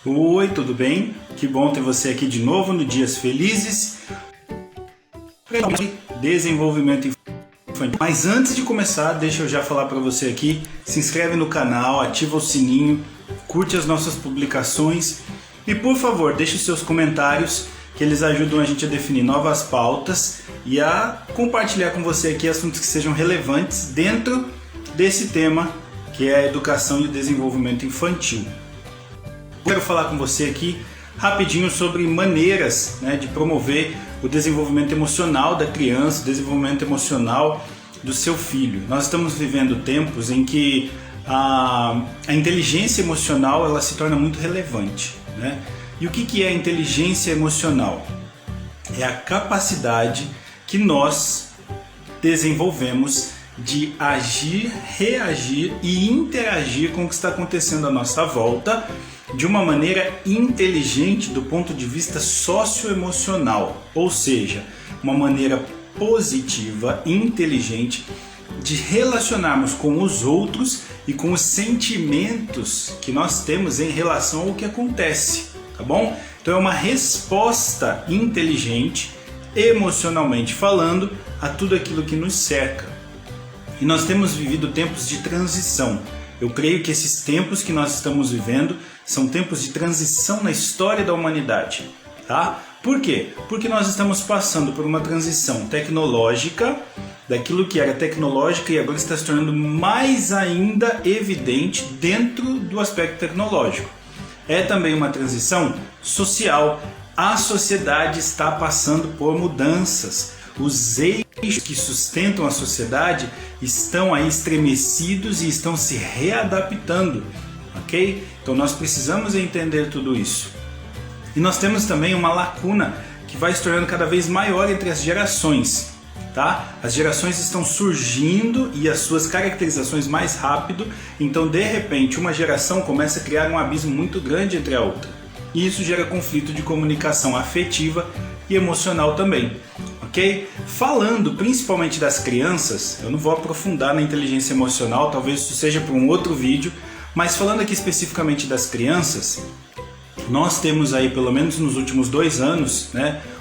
Oi, tudo bem? Que bom ter você aqui de novo no Dias Felizes. Desenvolvimento infantil. Mas antes de começar, deixa eu já falar para você aqui, se inscreve no canal, ativa o sininho, curte as nossas publicações e, por favor, deixe os seus comentários, que eles ajudam a gente a definir novas pautas e a compartilhar com você aqui assuntos que sejam relevantes dentro desse tema que é a educação e o desenvolvimento infantil. Quero falar com você aqui rapidinho sobre maneiras, de promover o desenvolvimento emocional da criança, o desenvolvimento emocional do seu filho. Nós estamos vivendo tempos em que a inteligência emocional ela se torna muito relevante. E o que é a inteligência emocional? É a capacidade que nós desenvolvemos de agir, reagir e interagir com o que está acontecendo à nossa volta de uma maneira inteligente do ponto de vista socioemocional, ou seja, uma maneira positiva, inteligente de relacionarmos com os outros e com os sentimentos que nós temos em relação ao que acontece, tá bom? Então é uma resposta inteligente, emocionalmente falando, a tudo aquilo que nos cerca. E nós temos vivido tempos de transição. Eu creio que esses tempos que nós estamos vivendo são tempos de transição na história da humanidade, tá? Por quê? Porque nós estamos passando por uma transição tecnológica, daquilo que era tecnológico e agora está se tornando mais ainda evidente dentro do aspecto tecnológico. É também uma transição social. A sociedade está passando por mudanças. Os eixos que sustentam a sociedade estão aí estremecidos e estão se readaptando, ok? Então nós precisamos entender tudo isso. E nós temos também uma lacuna que vai se tornando cada vez maior entre as gerações, tá? As gerações estão surgindo e as suas caracterizações mais rápido, então de repente uma geração começa a criar um abismo muito grande entre a outra. E isso gera conflito de comunicação afetiva e emocional também. Okay? Falando principalmente das crianças, eu não vou aprofundar na inteligência emocional, talvez isso seja para um outro vídeo, mas falando aqui especificamente das crianças, nós temos aí, pelo menos nos últimos 2 anos,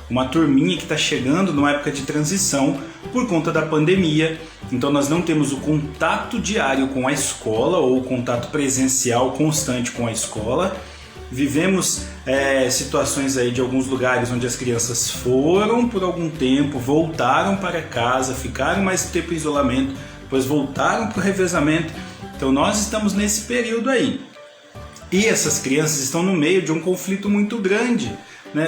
uma turminha que está chegando numa época de transição por conta da pandemia. Então nós não temos o contato diário com a escola ou o contato presencial constante com a escola. Vivemos situações aí de alguns lugares onde as crianças foram por algum tempo, voltaram para casa, ficaram mais tempo em isolamento, depois voltaram para o revezamento. Então nós estamos nesse período aí. E essas crianças estão no meio de um conflito muito grande.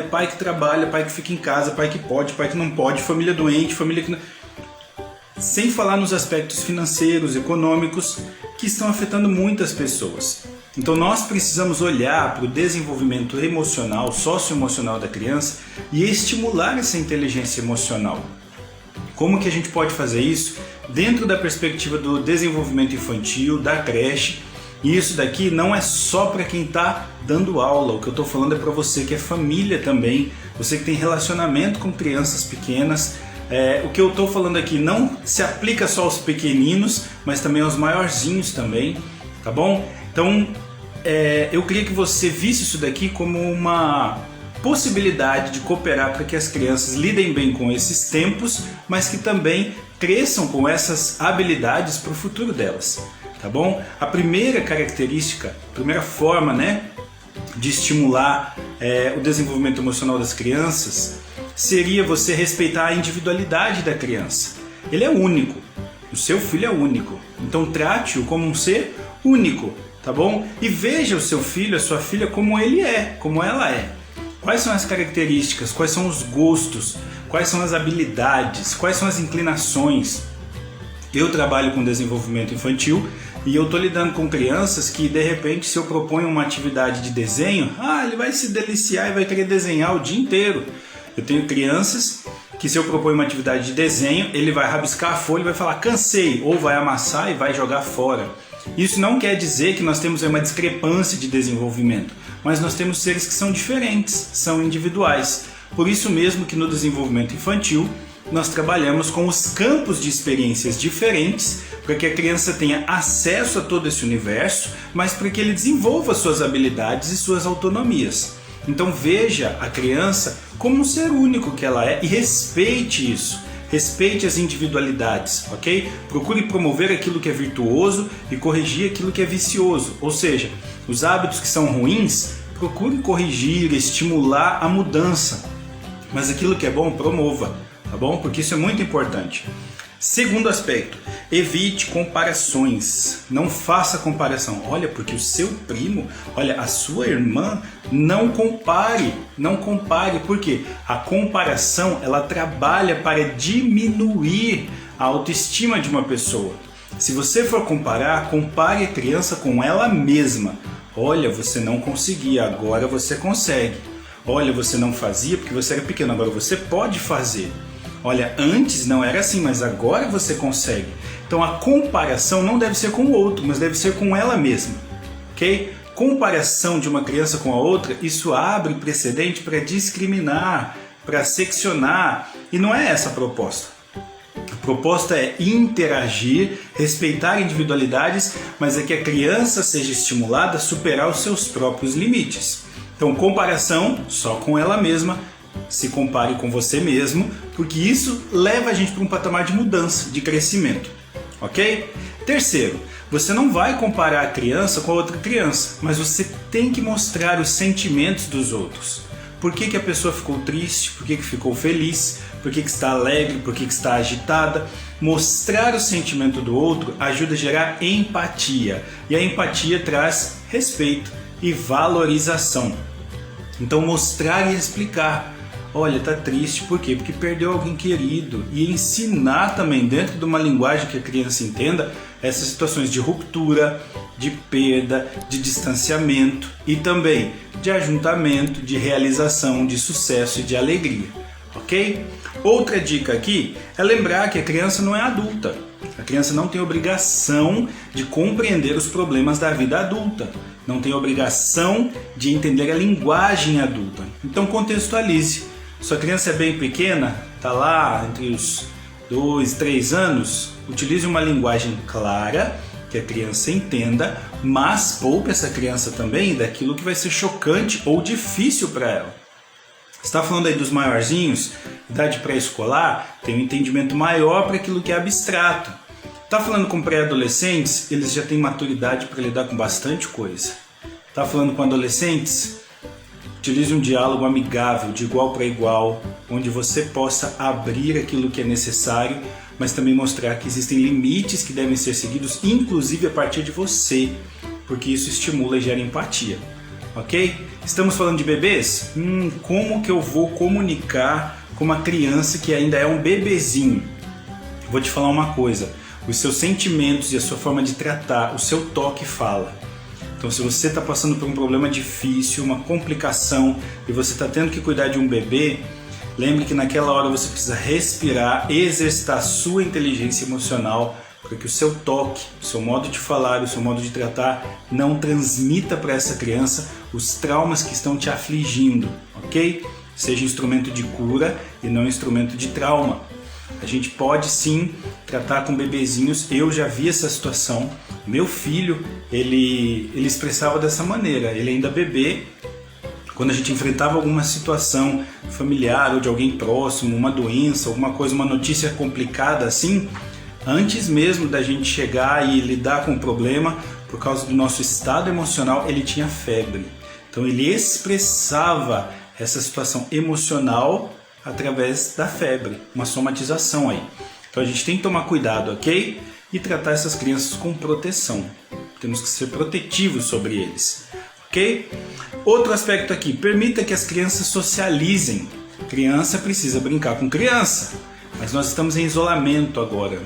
Pai que trabalha, pai que fica em casa, pai que pode, pai que não pode, família doente, família que não... Sem falar nos aspectos financeiros, econômicos, que estão afetando muitas pessoas. Então nós precisamos olhar para o desenvolvimento emocional, socioemocional da criança e estimular essa inteligência emocional. Como que a gente pode fazer isso? Dentro da perspectiva do desenvolvimento infantil, da creche. E isso daqui não é só para quem está dando aula, o que eu estou falando é para você que é família também, você que tem relacionamento com crianças pequenas. O que eu estou falando aqui não se aplica só aos pequeninos, mas também aos maiorzinhos também, tá bom? Então, eu queria que você visse isso daqui como uma possibilidade de cooperar para que as crianças lidem bem com esses tempos, mas que também cresçam com essas habilidades para o futuro delas, tá bom? A primeira característica, a primeira forma, de estimular o desenvolvimento emocional das crianças seria você respeitar a individualidade da criança. Ele é único, o seu filho é único, então trate-o como um ser único. Tá bom? E veja o seu filho, a sua filha como ele é, como ela é. Quais são as características, quais são os gostos, quais são as habilidades, quais são as inclinações. Eu trabalho com desenvolvimento infantil e eu estou lidando com crianças que de repente se eu proponho uma atividade de desenho, ele vai se deliciar e vai querer desenhar o dia inteiro. Eu tenho crianças que se eu proponho uma atividade de desenho, ele vai rabiscar a folha e vai falar cansei, ou vai amassar e vai jogar fora. Isso não quer dizer que nós temos uma discrepância de desenvolvimento, mas nós temos seres que são diferentes, são individuais. Por isso mesmo que no desenvolvimento infantil nós trabalhamos com os campos de experiências diferentes para que a criança tenha acesso a todo esse universo, mas para que ele desenvolva suas habilidades e suas autonomias. Então veja a criança como um ser único que ela é e respeite isso. Respeite as individualidades, ok? Procure promover aquilo que é virtuoso e corrigir aquilo que é vicioso. Ou seja, os hábitos que são ruins, procure corrigir, estimular a mudança. Mas aquilo que é bom, promova, tá bom? Porque isso é muito importante. Segundo aspecto, evite comparações. Não faça comparação. Olha, porque o seu primo, olha, a sua irmã, não compare. Não compare, porque a comparação, ela trabalha para diminuir a autoestima de uma pessoa. Se você for comparar, compare a criança com ela mesma. Olha, você não conseguia, agora você consegue. Olha, você não fazia porque você era pequeno, agora você pode fazer. Olha, antes não era assim, mas agora você consegue. Então a comparação não deve ser com o outro, mas deve ser com ela mesma, ok? Comparação de uma criança com a outra, isso abre precedente para discriminar, para seccionar, e não é essa a proposta. A proposta é interagir, respeitar individualidades, mas é que a criança seja estimulada a superar os seus próprios limites. Então comparação só com ela mesma, se compare com você mesmo, porque isso leva a gente para um patamar de mudança, de crescimento, ok? Terceiro, você não vai comparar a criança com a outra criança, mas você tem que mostrar os sentimentos dos outros. Por que a pessoa ficou triste, por que ficou feliz, por que está alegre, por que está agitada. Mostrar o sentimento do outro ajuda a gerar empatia, e a empatia traz respeito e valorização. Então mostrar e explicar. Olha, tá triste, por quê? Porque perdeu alguém querido. E ensinar também, dentro de uma linguagem que a criança entenda, essas situações de ruptura, de perda, de distanciamento e também de ajuntamento, de realização, de sucesso e de alegria, ok? Outra dica aqui é lembrar que a criança não é adulta. A criança não tem obrigação de compreender os problemas da vida adulta. Não tem obrigação de entender a linguagem adulta. Então contextualize. Sua criança é bem pequena, está lá entre os 2, 3 anos, utilize uma linguagem clara, que a criança entenda, mas poupe essa criança também daquilo que vai ser chocante ou difícil para ela. Você está falando aí dos maiorzinhos, idade pré-escolar, tem um entendimento maior para aquilo que é abstrato. Está falando com pré-adolescentes, eles já têm maturidade para lidar com bastante coisa. Está falando com adolescentes? Utilize um diálogo amigável, de igual para igual, onde você possa abrir aquilo que é necessário, mas também mostrar que existem limites que devem ser seguidos, inclusive a partir de você, porque isso estimula e gera empatia, ok? Estamos falando de bebês? Como que eu vou comunicar com uma criança que ainda é um bebezinho? Vou te falar uma coisa, os seus sentimentos e a sua forma de tratar, o seu toque fala. Então, se você está passando por um problema difícil, uma complicação, e você está tendo que cuidar de um bebê, lembre que naquela hora você precisa respirar, exercitar a sua inteligência emocional, para que o seu toque, o seu modo de falar, o seu modo de tratar, não transmita para essa criança os traumas que estão te afligindo, ok? Seja instrumento de cura e não instrumento de trauma. A gente pode sim tratar com bebezinhos, eu já vi essa situação. Meu filho, ele expressava dessa maneira, ele ainda bebê, quando a gente enfrentava alguma situação familiar ou de alguém próximo, uma doença, alguma coisa, uma notícia complicada assim, antes mesmo da gente chegar e lidar com o problema, por causa do nosso estado emocional, ele tinha febre. Então ele expressava essa situação emocional através da febre, uma somatização aí. Então a gente tem que tomar cuidado, ok? E tratar essas crianças com proteção. Temos que ser protetivos sobre eles, ok? Outro aspecto aqui, permita que as crianças socializem. Criança precisa brincar com criança, mas nós estamos em isolamento agora.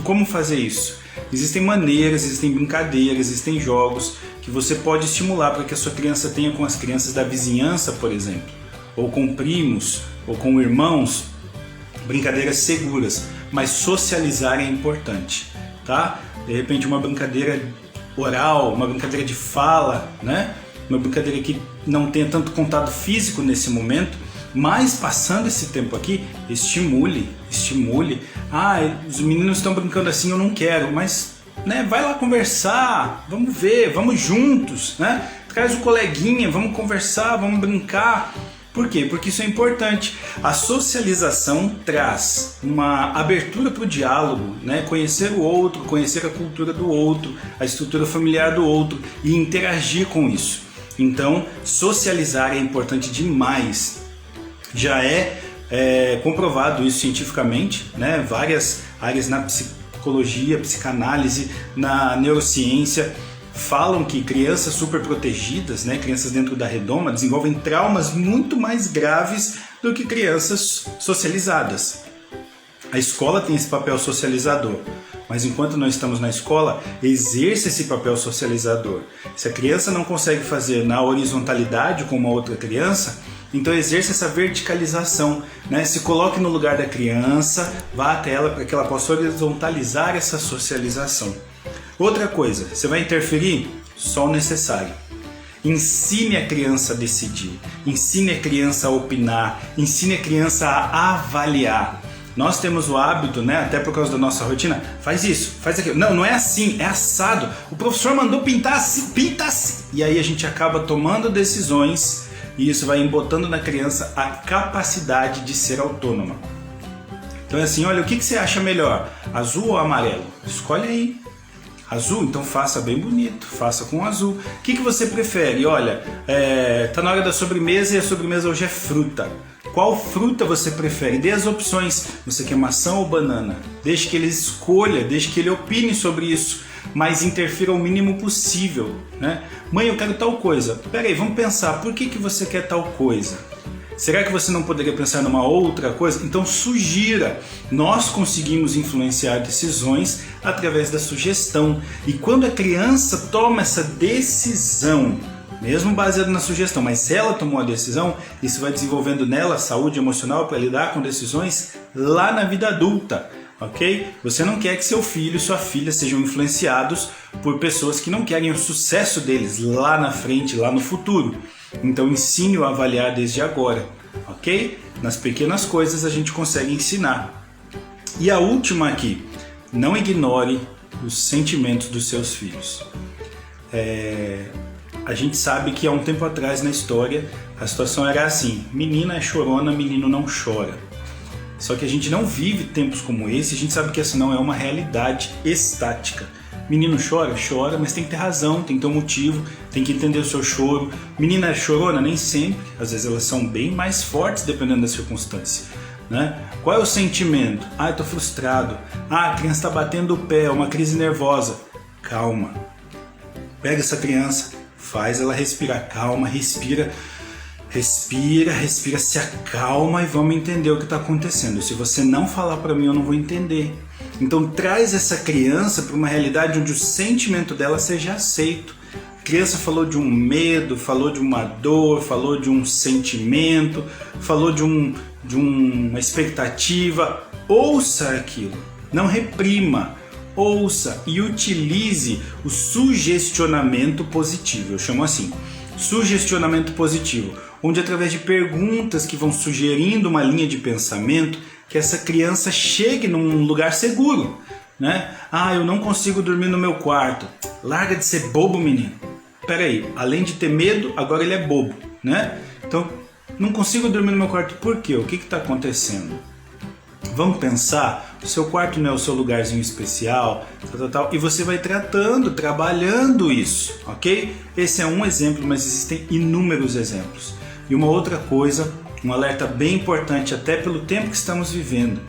Como fazer isso? Existem maneiras, existem brincadeiras, existem jogos que você pode estimular para que a sua criança tenha com as crianças da vizinhança, por exemplo, ou com primos, ou com irmãos, brincadeiras seguras, mas socializar é importante, tá? De repente uma brincadeira oral, uma brincadeira de fala, né? Uma brincadeira que não tenha tanto contato físico nesse momento, Mas passando esse tempo aqui, estimule. Os meninos estão brincando assim, eu não quero, mas vai lá conversar, vamos ver, vamos juntos, Traz o coleguinha, vamos conversar, vamos brincar. Por quê? Porque isso é importante. A socialização traz uma abertura para o diálogo, conhecer o outro, conhecer a cultura do outro, a estrutura familiar do outro e interagir com isso. Então, socializar é importante demais. Já é comprovado isso cientificamente, várias áreas na psicologia, psicanálise, na neurociência, falam que crianças super protegidas, crianças dentro da redoma, desenvolvem traumas muito mais graves do que crianças socializadas. A escola tem esse papel socializador, mas enquanto nós estamos na escola, exerça esse papel socializador. Se a criança não consegue fazer na horizontalidade com uma outra criança, então exerça essa verticalização, Se coloque no lugar da criança, vá até ela para que ela possa horizontalizar essa socialização. Outra coisa, você vai interferir? Só o necessário. Ensine a criança a decidir, ensine a criança a opinar, ensine a criança a avaliar. Nós temos o hábito, até por causa da nossa rotina, faz isso, faz aquilo. Não é assim, é assado. O professor mandou pintar assim, pinta assim. E aí a gente acaba tomando decisões e isso vai embotando na criança a capacidade de ser autônoma. Então é assim, olha, o que você acha melhor? Azul ou amarelo? Escolhe aí. Azul? Então faça bem bonito, faça com azul. O que você prefere? Olha, tá na hora da sobremesa e a sobremesa hoje é fruta. Qual fruta você prefere? Dê as opções. Você quer maçã ou banana? Deixe que ele escolha, deixe que ele opine sobre isso, mas interfira o mínimo possível, Mãe, eu quero tal coisa. Peraí, vamos pensar, por que você quer tal coisa? Será que você não poderia pensar numa outra coisa? Então sugira. Nós conseguimos influenciar decisões através da sugestão. E quando a criança toma essa decisão, mesmo baseado na sugestão, mas ela tomou a decisão, isso vai desenvolvendo nela saúde emocional para lidar com decisões lá na vida adulta. Ok? Você não quer que seu filho e sua filha sejam influenciados por pessoas que não querem o sucesso deles lá na frente, lá no futuro. Então ensine-o a avaliar desde agora, ok? Nas pequenas coisas a gente consegue ensinar. E a última aqui, não ignore os sentimentos dos seus filhos. A gente sabe que há um tempo atrás na história a situação era assim, menina é chorona, menino não chora. Só que a gente não vive tempos como esse, a gente sabe que essa não é uma realidade estática. Menino chora? Chora, mas tem que ter razão, tem que ter um motivo, tem que entender o seu choro. Menina é chorona? Nem sempre, às vezes elas são bem mais fortes dependendo da circunstância. Qual é o sentimento? Eu tô frustrado. A criança está batendo o pé, é uma crise nervosa. Calma. Pega essa criança, faz ela respirar. Calma, respira, se acalma e vamos entender o que está acontecendo. Se você não falar para mim, eu não vou entender. Então traz essa criança para uma realidade onde o sentimento dela seja aceito. A criança falou de um medo, falou de uma dor, falou de um sentimento, falou de uma expectativa. Ouça aquilo, não reprima. Ouça e utilize o sugestionamento positivo. Eu chamo assim, sugestionamento positivo, onde através de perguntas que vão sugerindo uma linha de pensamento, que essa criança chegue num lugar seguro, eu não consigo dormir no meu quarto. Larga de ser bobo, menino. Peraí, além de ter medo, agora ele é bobo, Então, não consigo dormir no meu quarto, por quê? O que está acontecendo? Vamos pensar, o seu quarto não é o seu lugarzinho especial, e você vai trabalhando isso, ok? Esse é um exemplo, mas existem inúmeros exemplos. E uma outra coisa, um alerta bem importante até pelo tempo que estamos vivendo.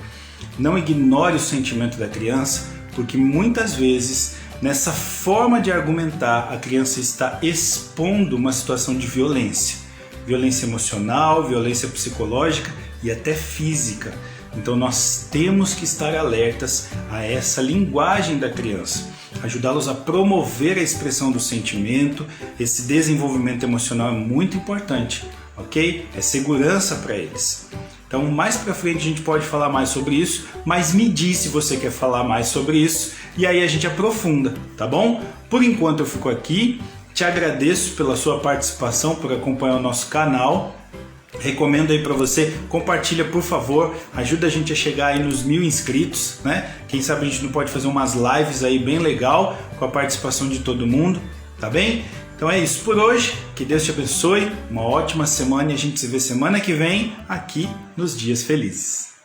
Não ignore o sentimento da criança, porque muitas vezes nessa forma de argumentar a criança está expondo uma situação de violência. Violência emocional, violência psicológica e até física. Então nós temos que estar alertas a essa linguagem da criança, ajudá-los a promover a expressão do sentimento. Esse desenvolvimento emocional é muito importante, ok? É segurança para eles. Então mais para frente a gente pode falar mais sobre isso, mas me diz se você quer falar mais sobre isso e aí a gente aprofunda, tá bom? Por enquanto eu fico aqui, te agradeço pela sua participação, por acompanhar o nosso canal. Recomendo aí para você, compartilha por favor, ajuda a gente a chegar aí nos 1000 inscritos, né? Quem sabe a gente não pode fazer umas lives aí bem legal com a participação de todo mundo, tá bem? Então é isso por hoje, que Deus te abençoe, uma ótima semana e a gente se vê semana que vem aqui nos Dias Felizes.